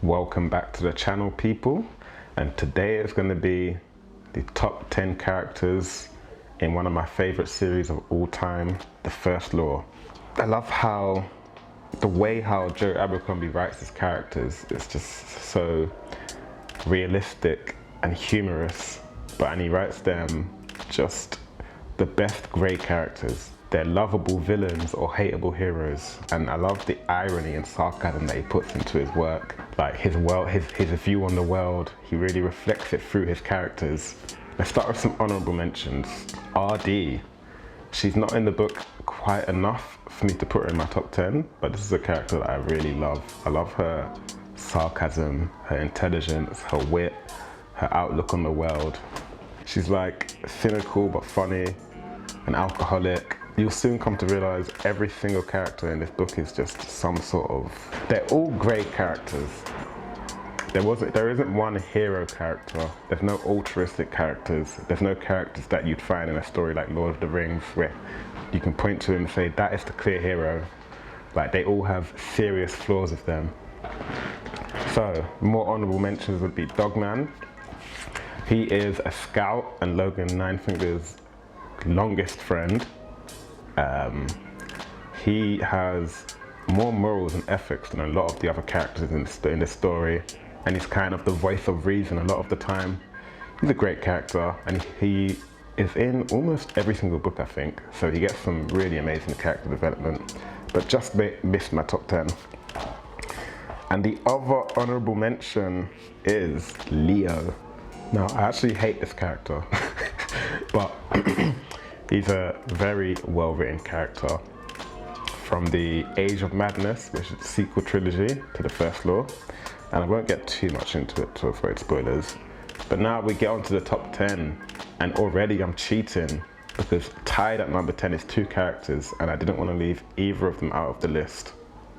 Welcome back to the channel, people, and today is going to be the top 10 characters in one of my favorite series of all time, The First Law. I love the way how Joe Abercrombie writes his characters. It's just so realistic and humorous, and he writes them just the best grey characters. They're lovable villains or hateable heroes, and I love the irony and sarcasm that he puts into his work. Like his view on the world, he really reflects it through his characters. Let's start with some honourable mentions. RD. She's not in the book quite enough for me to put her in my top 10, but this is a character that I really love. I love her sarcasm, her intelligence, her wit, her outlook on the world. She's like cynical but funny, an alcoholic. You'll soon come to realise every single character in this book is just some sort of... They're all great characters. There isn't one hero character. There's no altruistic characters. There's no characters that you'd find in a story like Lord of the Rings where you can point to and say, that is the clear hero. Like, they all have serious flaws of them. So, more honourable mentions would be Dogman. He is a scout and Logan Ninefinger's longest friend. He has more morals and ethics than a lot of the other characters in the story, and he's kind of the voice of reason a lot of the time. He's a great character, and he is in almost every single book, I think, so he gets some really amazing character development, but just missed my top 10. And the other honourable mention is Leo. Now, I actually hate this character, but he's a very well-written character. From the Age of Madness, which is the sequel trilogy to The First Law, and I won't get too much into it to avoid spoilers. But now we get onto the top 10, and already I'm cheating because tied at number 10 is two characters, and I didn't want to leave either of them out of the list.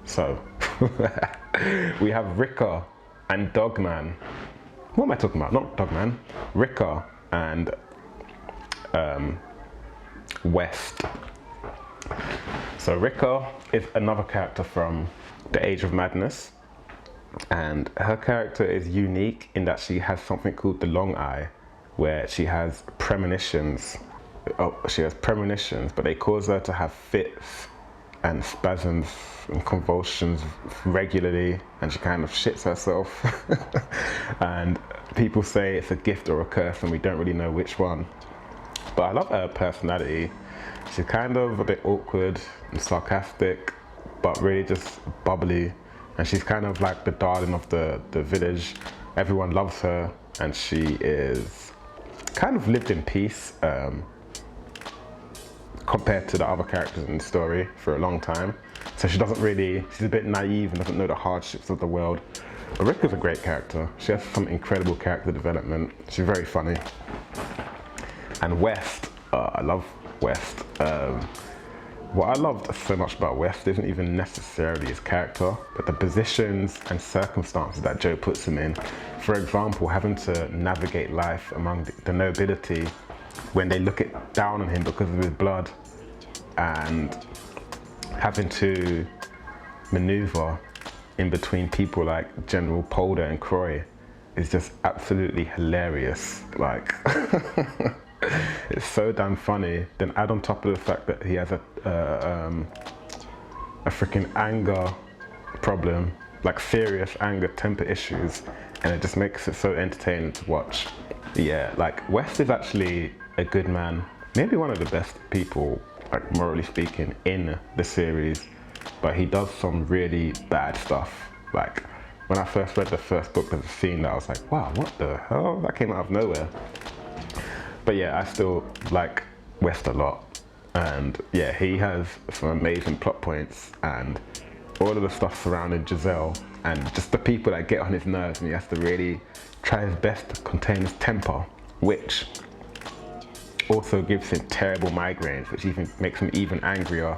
So, we have Ricker and Dogman. What am I talking about? Not Dogman. Ricker and West. So Ricker is another character from the Age of Madness, and her character is unique in that she has something called the long eye, where she has premonitions. She has premonitions, but they cause her to have fits and spasms and convulsions regularly, and she kind of shits herself. And people say it's a gift or a curse, and we don't really know which one. But I love her personality. She's kind of a bit awkward and sarcastic, but really just bubbly. And she's kind of like the darling of the village. Everyone loves her, and she is kind of lived in peace compared to the other characters in the story for a long time. So she's a bit naive and doesn't know the hardships of the world. But Ricker's a great character. She has some incredible character development. She's very funny. And West, I love West. What I loved so much about West isn't even necessarily his character, but the positions and circumstances that Joe puts him in. For example, having to navigate life among the nobility when they look down on him because of his blood, and having to maneuver in between people like General Polder and Croy is just absolutely hilarious. Like, it's so damn funny. Then add on top of the fact that he has a freaking anger problem, like serious anger, temper issues, and it just makes it so entertaining to watch. Yeah, like West is actually a good man, maybe one of the best people, like morally speaking, in the series, but he does some really bad stuff. Like when I first read the first book, there's a scene that I was like, wow, what the hell? That came out of nowhere. But yeah, I still like West a lot, and yeah, he has some amazing plot points, and all of the stuff surrounding Giselle and just the people that get on his nerves, and he has to really try his best to contain his temper, which also gives him terrible migraines, which even makes him even angrier.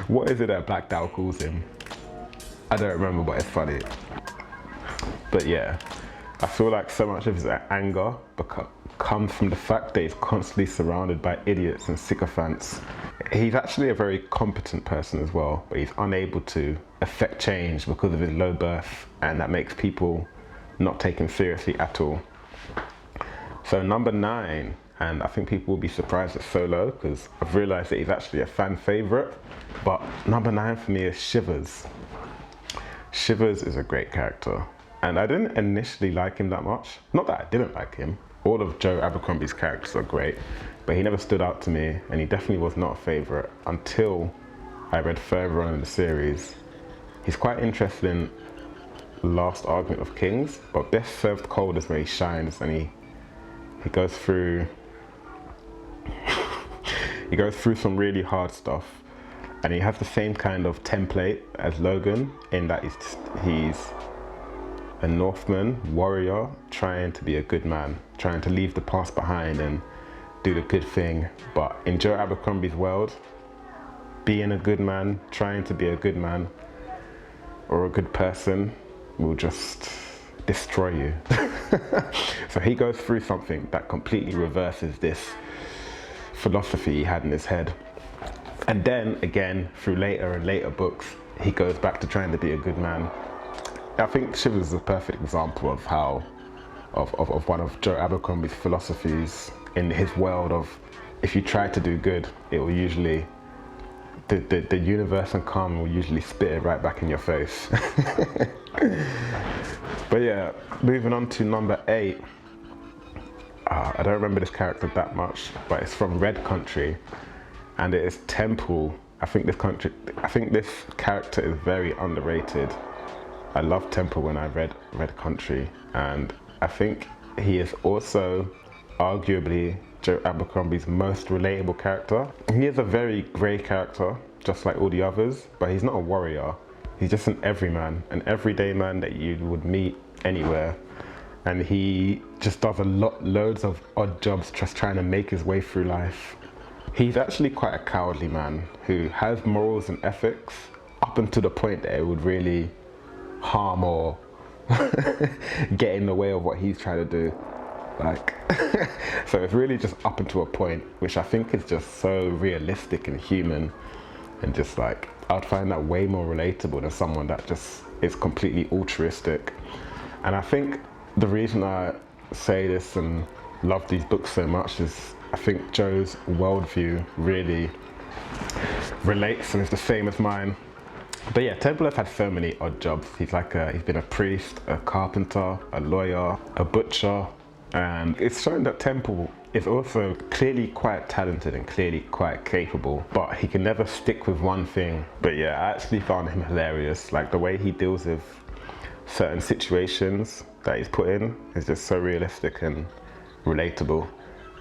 What is it that Black Dow calls him? I don't remember, but it's funny. But yeah, I feel like so much of his anger comes from the fact that he's constantly surrounded by idiots and sycophants. He's actually a very competent person as well, but he's unable to affect change because of his low birth, and that makes people not take him seriously at all. So number 9, and I think people will be surprised it's so low because I've realized that he's actually a fan favorite, but number 9 for me is Shivers. Shivers is a great character, and I didn't initially like him that much. Not that I didn't like him. All of Joe Abercrombie's characters are great, but he never stood out to me, and he definitely was not a favorite until I read further on in the series. He's quite interested in Last Argument of Kings, but Best Served Cold is where he shines, and he goes through he goes through some really hard stuff, and he has the same kind of template as Logan in that he's a Northman warrior trying to be a good man, trying to leave the past behind and do the good thing. But in Joe Abercrombie's world, being a good man, trying to be a good man or a good person will just destroy you. So he goes through something that completely reverses this philosophy he had in his head. And then again, through later and later books, he goes back to trying to be a good man. I think Shivers is a perfect example of how, of one of Joe Abercrombie's philosophies in his world of, if you try to do good, it will usually, the universe and karma will usually spit it right back in your face. But yeah, moving on to number 8. I don't remember this character that much, but it's from Red Country, and it is Temple. I think this character is very underrated. I loved Temple when I read Red Country, and I think he is also arguably Joe Abercrombie's most relatable character. He is a very grey character, just like all the others, but he's not a warrior. He's just an everyman, an everyday man that you would meet anywhere. And he just does loads of odd jobs just trying to make his way through life. He's actually quite a cowardly man who has morals and ethics up until the point that it would really harm or get in the way of what he's trying to do. Like, so it's really just up until a point, which I think is just so realistic and human, and just like, I'd find that way more relatable than someone that just is completely altruistic. And I think the reason I say this and love these books so much is I think Joe's worldview really relates and is the same as mine. But yeah, Temple has had so many odd jobs. He's been a priest, a carpenter, a lawyer, a butcher, and it's shown that Temple is also clearly quite talented and clearly quite capable, but he can never stick with one thing. But yeah, I actually found him hilarious. Like, the way he deals with certain situations that he's put in is just so realistic and relatable.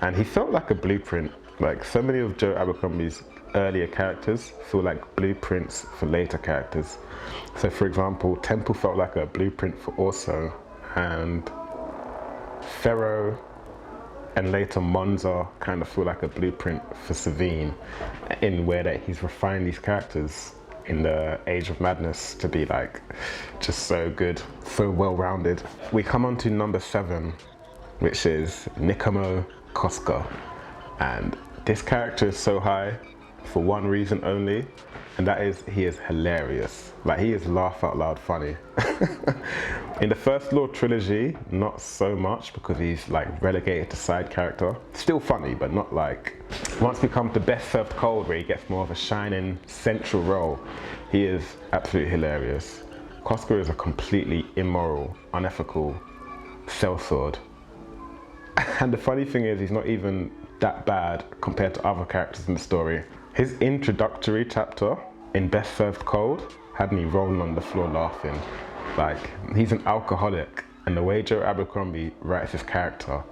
And he felt like a blueprint. Like, so many of Joe Abercrombie's earlier characters feel like blueprints for later characters. So for example, Temple felt like a blueprint for Orso, and Pharaoh and later Monza kind of feel like a blueprint for Savine, in where that he's refined these characters in the Age of Madness to be like just so good, so well-rounded. We come on to number 7, which is Nikamo Koska, and this character is so high for one reason only, and that is he is hilarious. Like, he is laugh out loud funny. In the First Law trilogy, not so much, because he's like relegated to side character. Still funny, but not like, once we come to Best Served Cold, where he gets more of a shining central role, he is absolutely hilarious. Koska is a completely immoral, unethical sellsword. And the funny thing is, he's not even that bad compared to other characters in the story. His introductory chapter in Best Served Cold had me rolling on the floor laughing. Like, he's an alcoholic, and the way Joe Abercrombie writes his character,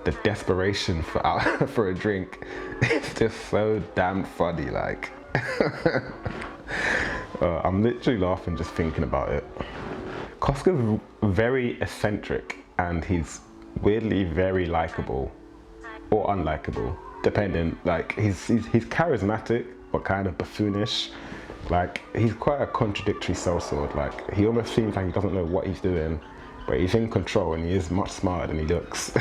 the desperation for a drink, it's just so damn funny. Like, I'm literally laughing just thinking about it. Koska's very eccentric, and he's weirdly very likable or unlikable, depending. Like, he's charismatic but kind of buffoonish. Like, he's quite a contradictory sellsword. Like, he almost seems like he doesn't know what he's doing, but he's in control, and he is much smarter than he looks.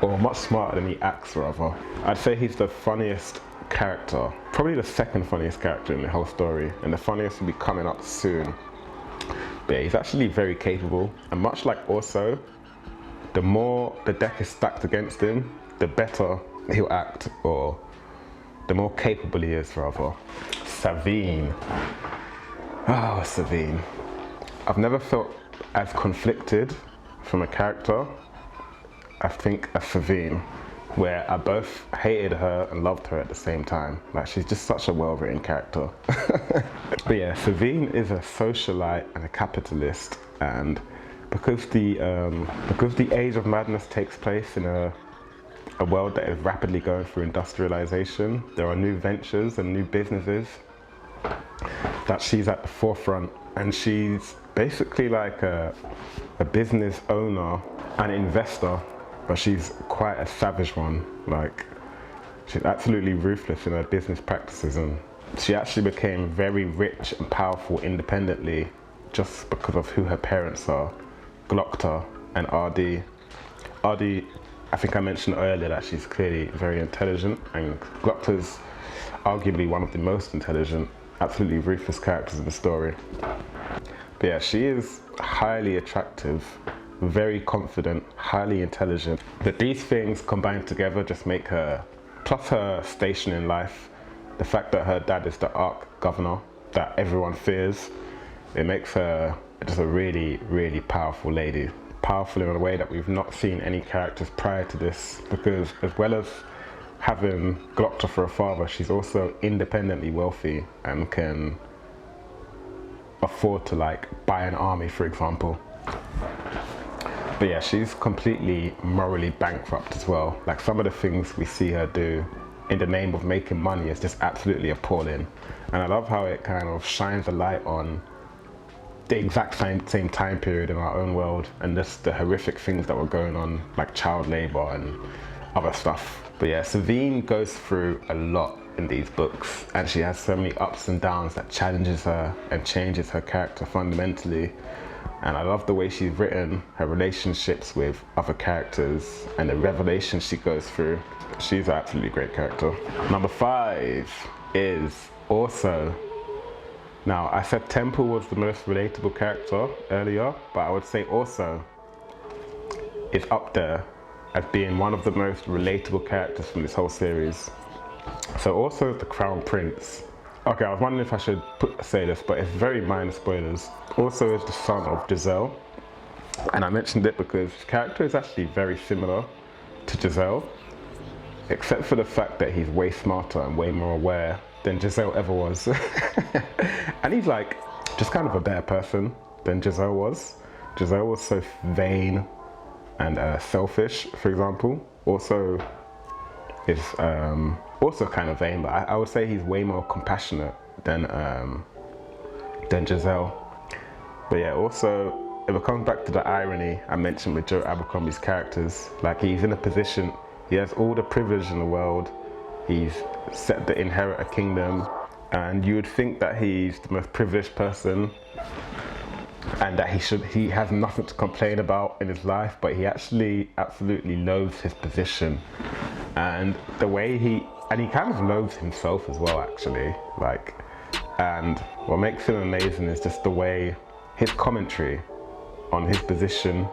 Or much smarter than he acts, rather. I'd say he's the funniest character. Probably the second funniest character in the whole story, and the funniest will be coming up soon. But yeah, he's actually very capable, and much like Orso, the more the deck is stacked against him, the better he'll act, or the more capable he is, rather. 𝐒𝐨𝐜𝐿𝐷. Oh, 𝐒𝐨𝐜𝐿𝐷. I've never felt as conflicted from a character, I think, as 𝐒𝐨𝐜𝐿𝐷, where I both hated her and loved her at the same time. Like, she's just such a well-written character. But yeah, 𝐒𝐨𝐜𝐿𝐷 is a socialite and a capitalist, and because the Age of Madness takes place in a world that is rapidly going through industrialization, there are new ventures and new businesses that she's at the forefront, and she's basically like a business owner and investor, but she's quite a savage one. Like, she's absolutely ruthless in her business practices, and she actually became very rich and powerful independently just because of who her parents are, 𝐒𝐲𝐻𝐷 and 𝐴𝐷. 𝐴𝐷, I think I mentioned earlier that she's clearly very intelligent, and 𝐒𝐲𝐻𝐷's arguably one of the most intelligent, absolutely ruthless characters in the story. But yeah, she is highly attractive, very confident, highly intelligent. But these things combined together just make her, plus her station in life, the fact that her dad is the Arch-Governor that everyone fears, it makes her just a really, really powerful lady. Powerful in a way that we've not seen any characters prior to this, because as well as having 𝐒𝐲𝐻𝐷 for a father, she's also independently wealthy and can afford to like buy an army, for example. But yeah, she's completely morally bankrupt as well. Like, some of the things we see her do in the name of making money is just absolutely appalling. And I love how it kind of shines a light on the exact same time period in our own world, and just the horrific things that were going on, like child labor and other stuff. But yeah, 𝐒𝐨𝐜𝐿𝐷 goes through a lot in these books, and she has so many ups and downs that challenges her and changes her character fundamentally. And I love the way she's written, her relationships with other characters, and the revelations she goes through. She's an absolutely great character. Number 5 is Orso. Now, I said Temple was the most relatable character earlier, but I would say Orso is up there as being one of the most relatable characters from this whole series. So Orso is the Crown Prince. Okay, I was wondering if I should say this, but it's very minor spoilers. Orso is the son of 𝐒𝐳𝐿, and I mentioned it because his character is actually very similar to 𝐒𝐳𝐿, except for the fact that he's way smarter and way more aware than 𝐒𝐳𝐿 ever was. And he's like just kind of a better person than 𝐒𝐳𝐿 was. 𝐒𝐳𝐿 was so vain and selfish, for example. Orso is also kind of vain, but I would say he's way more compassionate than 𝐒𝐳𝐿. But yeah, also, if it comes back to the irony I mentioned with Joe Abercrombie's characters, like, he's in a position, he has all the privilege in the world, he's set to inherit a kingdom, and you would think that he's the most privileged person and that he has nothing to complain about in his life, but he actually absolutely loathes his position, and the way he kind of loathes himself as well, actually. Like, and what makes him amazing is just the way his commentary on his position,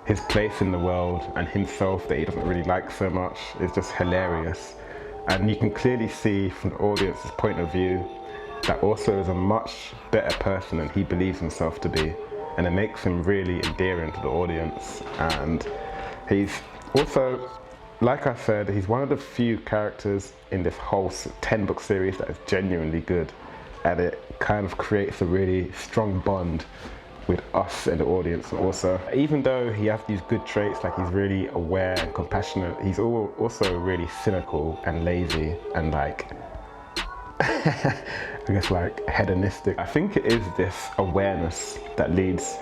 his place in the world, and himself that he doesn't really like so much is just hilarious. And you can clearly see from the audience's point of view that Orso is a much better person than he believes himself to be, and it makes him really endearing to the audience. And he's also, like I said, he's one of the few characters in this whole 10-book series that is genuinely good, and it kind of creates a really strong bond with us and the audience. Also, even though he has these good traits, like he's really aware and compassionate, he's also really cynical and lazy and like I guess like hedonistic. I think it is this awareness that leads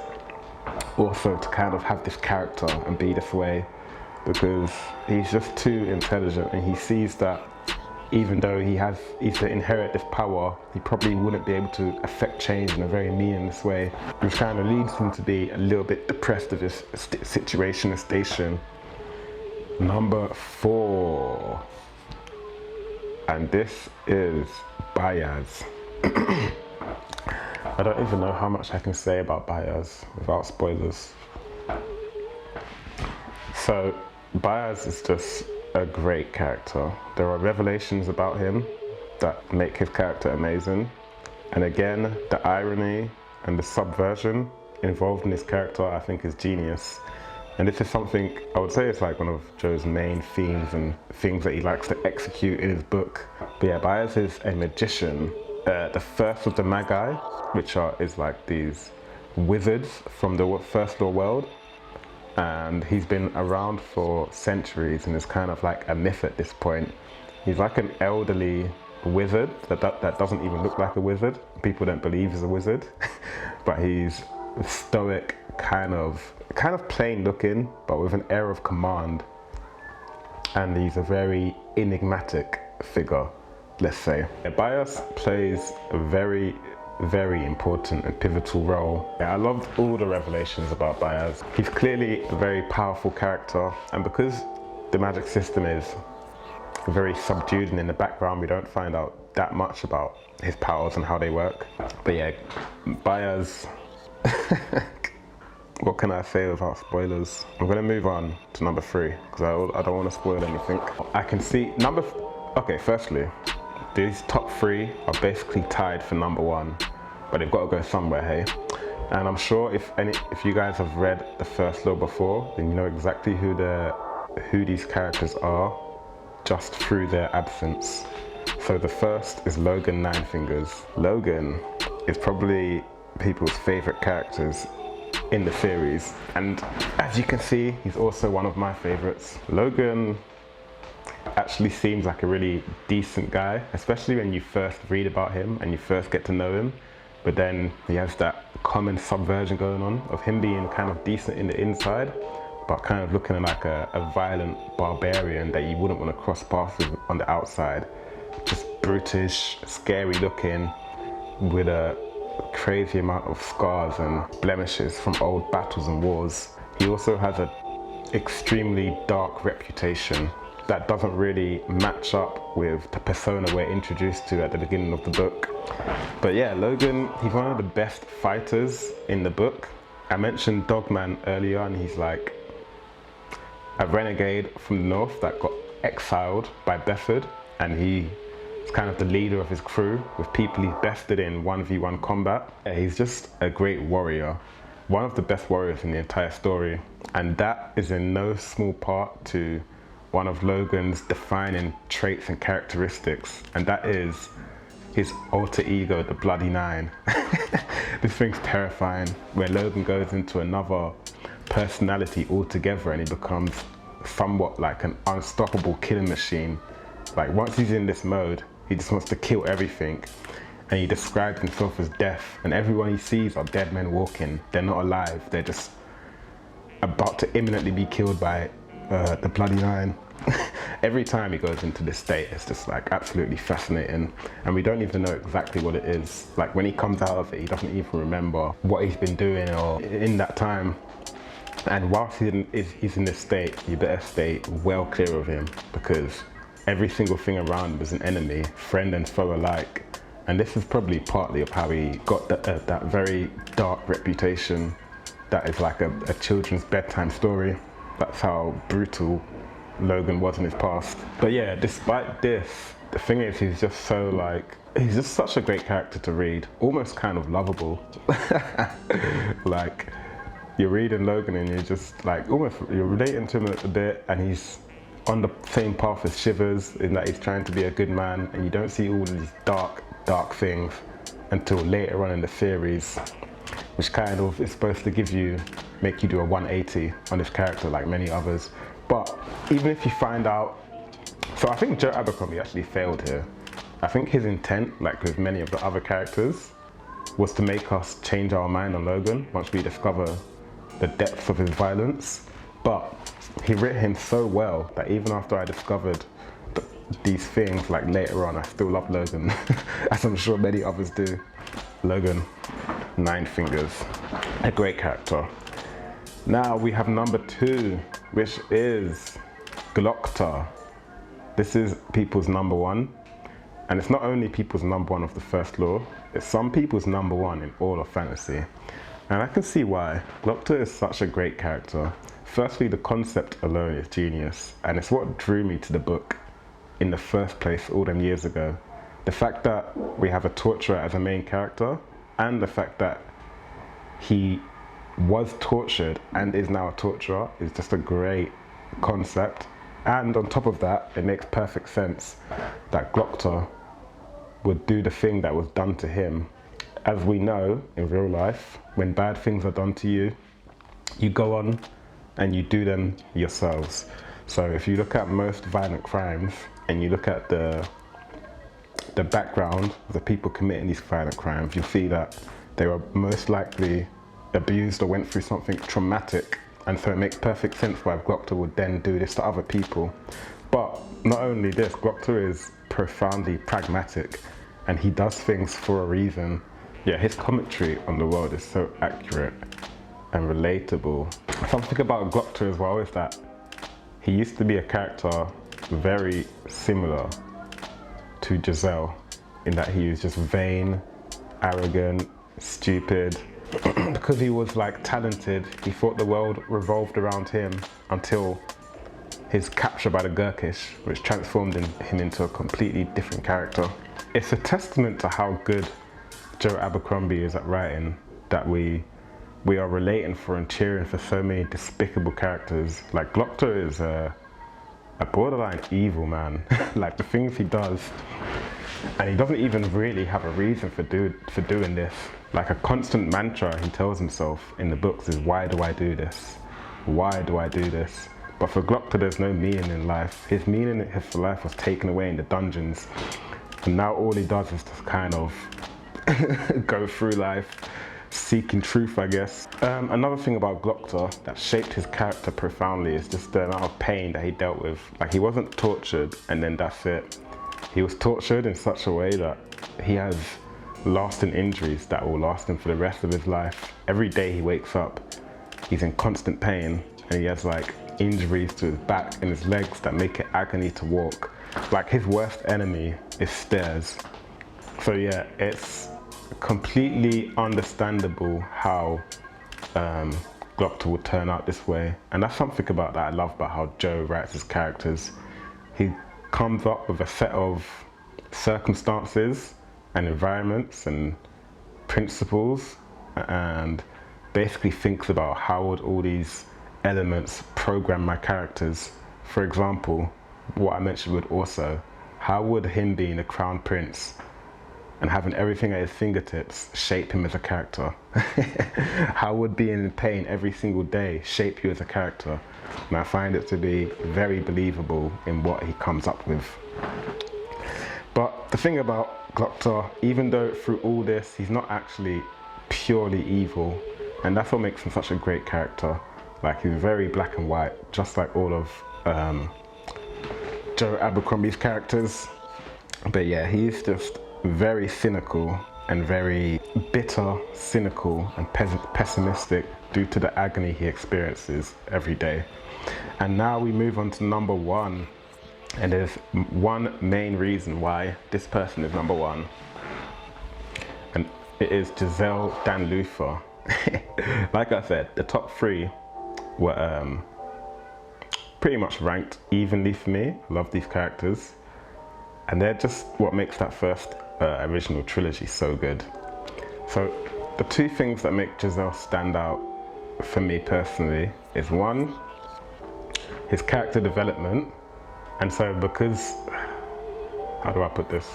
Orso to kind of have this character and be this way, because he's just too intelligent, and he sees that even though he's to inherit this power, he probably wouldn't be able to affect change in a very meaningless way, which kind of leads him to be a little bit depressed of his situation and station. Number 4. and this is 𝐒𝐻𝐻𝐻𝐻. I don't even know how much I can say about 𝐒𝐻𝐻𝐻𝐻 without spoilers. So 𝐒𝐻𝐻𝐻𝐻 is just a great character. There are revelations about him that make his character amazing. And again, the irony and the subversion involved in this character I think is genius. And this is something, I would say it's like one of Joe's main themes and things that he likes to execute in his book. But yeah, 𝐒𝐻𝐻𝐻 is a magician. The first of the Magi, which is like these wizards from the first law world. And he's been around for centuries and is kind of like a myth at this point. He's like an elderly wizard that doesn't even look like a wizard. People don't believe he's a wizard, but he's stoic, kind of plain looking, but with an air of command. And he's a very enigmatic figure, let's say. 𝐒𝐻𝐻𝐻 plays a very important and pivotal role. Yeah, I loved all the revelations about 𝐒𝐻𝐻𝐻. He's clearly a very powerful character, and because the magic system is very subdued and in the background, we don't find out that much about his powers and how they work. But yeah, 𝐒𝐻𝐻𝐻. What can I say without spoilers? I'm gonna move on to number 3 because I don't want to spoil anything. I can see okay, firstly, these top 3 are basically tied for number 1, but they've got to go somewhere, hey? And I'm sure if you guys have read the first law before, then you know exactly who these characters are just through their absence. So the first is Logan Ninefingers. Logan is probably people's favorite characters in the series, and as you can see, he's also one of my favorites. Logan actually seems like a really decent guy, especially when you first read about him and you first get to know him, but then he has that common subversion going on of him being kind of decent in the inside, but kind of looking like a violent barbarian that you wouldn't want to cross paths with on the outside. Just brutish, scary looking, with a crazy amount of scars and blemishes from old battles and wars. He also has an extremely dark reputation that doesn't really match up with the persona we're introduced to at the beginning of the book. But yeah, Logan, he's one of the best fighters in the book. I mentioned Dogman earlier, and he's like a renegade from the north that got exiled by Bethard, and he is kind of the leader of his crew with people he's bested in 1v1 combat. Yeah, he's just a great warrior, one of the best warriors in the entire story, and that is in no small part to one of Logan's defining traits and characteristics, and that is his alter ego, the Bloody Nine. This thing's terrifying, where Logan goes into another personality altogether and he becomes somewhat like an unstoppable killing machine. Like once he's in this mode, he just wants to kill everything, and he describes himself as death, and everyone he sees are dead men walking. They're not alive, they're just about to imminently be killed by the Bloody Nine. Every time he goes into this state, it's just like absolutely fascinating, and we don't even know exactly what it is. Like when he comes out of it, he doesn't even remember what he's been doing or in that time. And whilst he's in this state, you better stay well clear of him, because every single thing around him is an enemy, friend and foe alike. And this is probably partly of how he got that very dark reputation that is like a children's bedtime story. That's how brutal Logan was in his past. But yeah, despite this, the thing is, he's just such a great character to read, almost kind of lovable. Like, you're reading Logan and you're just like, you're relating to him a bit, and he's on the same path as Shivers in that he's trying to be a good man, and you don't see all of these dark things until later on in the series, which kind of is supposed to make you do a 180 on this character like many others. But even if you find out, so I think Joe Abercrombie actually failed here. I think his intent, like with many of the other characters, was to make us change our mind on Logan once we discover the depths of his violence. But he wrote him so well that even after I discovered these things, like later on, I still love Logan, as I'm sure many others do. Logan Ninefingers, a great character. Now we have number 2, which is Glokta. This is people's number 1. And it's not only people's number one of the first law, it's some people's number one in all of fantasy. And I can see why. 𝐒𝐤𝐤 is such a great character. Firstly, the concept alone is genius, and it's what drew me to the book in the first place all them years ago. The fact that we have a torturer as a main character, and the fact that he was tortured and is now a torturer is just a great concept. And on top of that, it makes perfect sense that 𝐒𝐤𝐤 would do the thing that was done to him. As we know in real life, when bad things are done to you, you go on and you do them yourselves. So if you look at most violent crimes and you look at the background of the people committing these violent crimes, you'll see that they were most likely abused or went through something traumatic, and so it makes perfect sense why 𝐒𝐤𝐤 would then do this to other people. But not only this, 𝐒𝐤𝐤 is profoundly pragmatic, and he does things for a reason. Yeah, his commentary on the world is so accurate and relatable. Something about 𝐒𝐤𝐤 as well is that he used to be a character very similar to 𝐒𝐨𝐬𝐤, in that he was just vain, arrogant, stupid. Because he was like talented, he thought the world revolved around him until his capture by the 𝐒𝐻𝐾𝐥, which transformed him into a completely different character. It's a testament to how good Joe Abercrombie is at writing that we are relating for and cheering for so many despicable characters. Like 𝐒𝐤𝐤 is a borderline evil man. Like the things he does, and he doesn't even really have a reason for doing this. Like a constant mantra he tells himself in the books is, why do I do this? Why do I do this? But for 𝐒𝐤𝐤, there's no meaning in life. His meaning for life was taken away in the dungeons. And now all he does is just kind of go through life seeking truth, I guess. Another thing about 𝐒𝐤𝐤 that shaped his character profoundly is just the amount of pain that he dealt with. Like, he wasn't tortured and then that's it. He was tortured in such a way that he has lasting injuries that will last him for the rest of his life. Every day he wakes up, he's in constant pain, and he has like injuries to his back and his legs that make it agony to walk. Like, his worst enemy is stairs. So yeah, it's completely understandable how 𝐒𝐤𝐤 would turn out this way. And that's something about that I love about how Joe writes his characters. He comes up with a set of circumstances and environments and principles, and basically thinks about how would all these elements program my characters. For example, what I mentioned with 𝐸𝐸, how would him being a crown prince and having everything at his fingertips shape him as a character? How would being in pain every single day shape you as a character? And I find it to be very believable in what he comes up with. But the thing about 𝐒𝐤𝐤, even though through all this he's not actually purely evil, and that's what makes him such a great character. Like, he's very black and white, just like all of Joe Abercrombie's characters. But yeah, he's just very cynical and very bitter, cynical and pessimistic due to the agony he experiences every day. And now we move on to number one. And there's one main reason why this person is number one, and it is Giselle Dan Luther. Like I said, the top three were pretty much ranked evenly for me. I love these characters, and they're just what makes that first original trilogy so good. So the two things that make Giselle stand out for me personally is, one, his character development. And so because, how do I put this?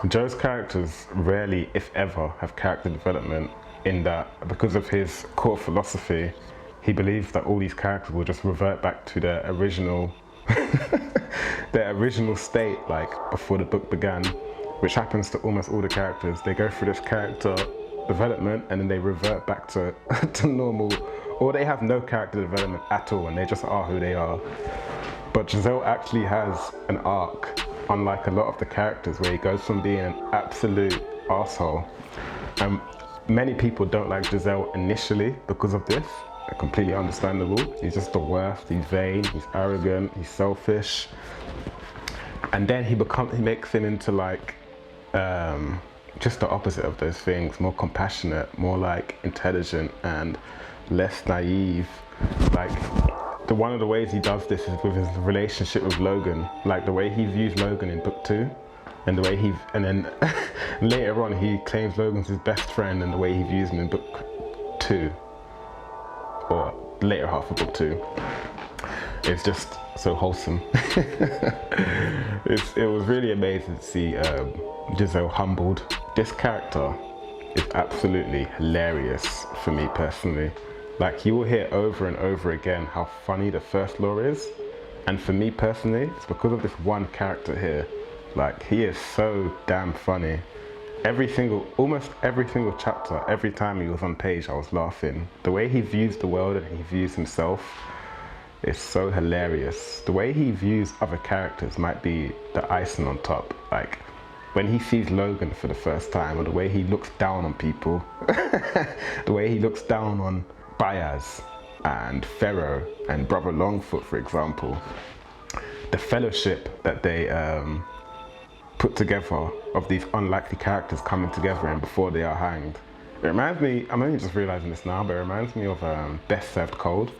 Joe's characters rarely, if ever, have character development, in that because of his core philosophy, he believes that all these characters will just revert back to their original state, like before the book began, which happens to almost all the characters. They go through this character development and then they revert back to normal, or they have no character development at all and they just are who they are. But Giselle actually has an arc, unlike a lot of the characters, where he goes from being an absolute arsehole. And many people don't like Giselle initially because of this. Completely understandable. He's just the worst. He's vain, he's arrogant, he's selfish. And then he makes him into like just the opposite of those things, more compassionate, more like intelligent and less naive. Like one of the ways he does this is with his relationship with Logan, like the way he views Logan in book 2, and the way and then later on he claims Logan's his best friend, and the way he views him in book 2, or later half of book 2, it's just so wholesome. It was really amazing to see Giselle humbled. This character is absolutely hilarious for me personally. Like, you will hear over and over again how funny the first law is, and for me personally, it's because of this one character here. Like, he is so damn funny. Almost every single chapter, every time he was on page, I was laughing. The way he views the world and he views himself is so hilarious. The way he views other characters might be the icing on top. Like, when he sees Logan for the first time, or the way he looks down on people, the way he looks down on Baez and Pharaoh and Brother Longfoot, for example. The fellowship that they put together of these unlikely characters coming together and before they are hanged. It reminds me, I'm only just realizing this now, but it reminds me of Best Served Cold,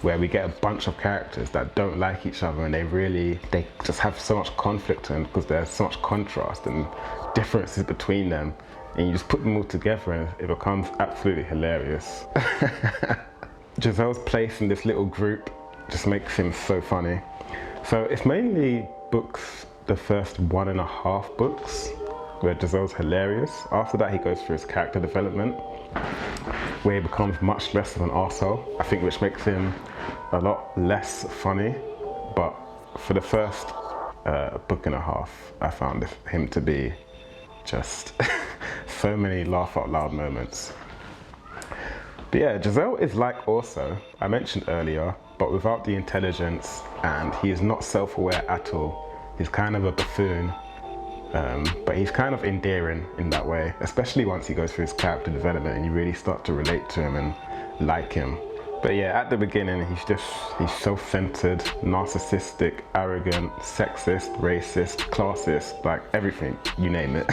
where we get a bunch of characters that don't like each other, and they just have so much conflict, and because there's so much contrast and differences between them, and you just put them all together and it becomes absolutely hilarious. Giselle's place in this little group just makes him so funny. So it's mainly the first 1.5 books where Giselle's hilarious. After that, he goes through his character development, where he becomes much less of an arsehole, I think, which makes him a lot less funny. But for the first 1.5 books, I found him to be just so many laugh out loud moments. But yeah, Giselle is like Orso, I mentioned earlier, but without the intelligence, and he is not self-aware at all. He's kind of a buffoon, but he's kind of endearing in that way, especially once he goes through his character development and you really start to relate to him and like him. But yeah, at the beginning, he's self-centered, narcissistic, arrogant, sexist, racist, classist, like everything, you name it.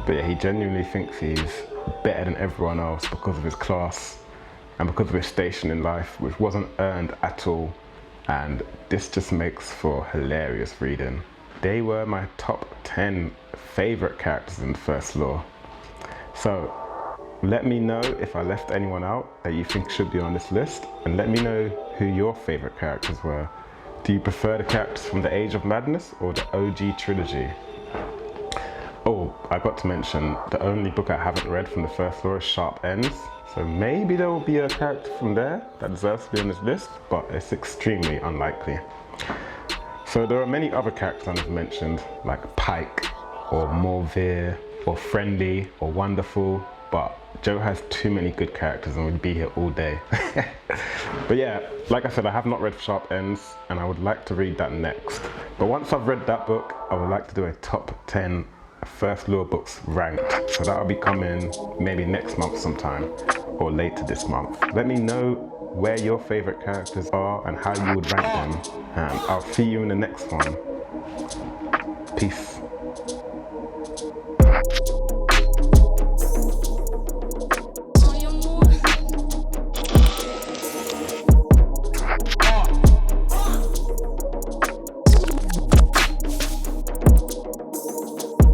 But yeah, he genuinely thinks he's better than everyone else because of his class and because of his station in life, which wasn't earned at all. And this just makes for hilarious reading. They were my top 10 favorite characters in the first law. So let me know if I left anyone out that you think should be on this list, and let me know who your favorite characters were. Do you prefer the characters from the Age of Madness or the OG trilogy? Oh, I got to mention, the only book I haven't read from the first law is Sharp Ends. So maybe there will be a character from there that deserves to be on this list, but it's extremely unlikely. So there are many other characters I've mentioned, like Pike, or Morveer, or Friendly, or Wonderful, but Joe has too many good characters and we'd be here all day. But yeah, like I said, I have not read Sharp Ends, and I would like to read that next. But once I've read that book, I would like to do a top 10 first law books ranked. So that'll be coming maybe next month sometime, or later this month. Let me know where your favorite characters are and how you would rank them, and I'll see you in the next one. Peace.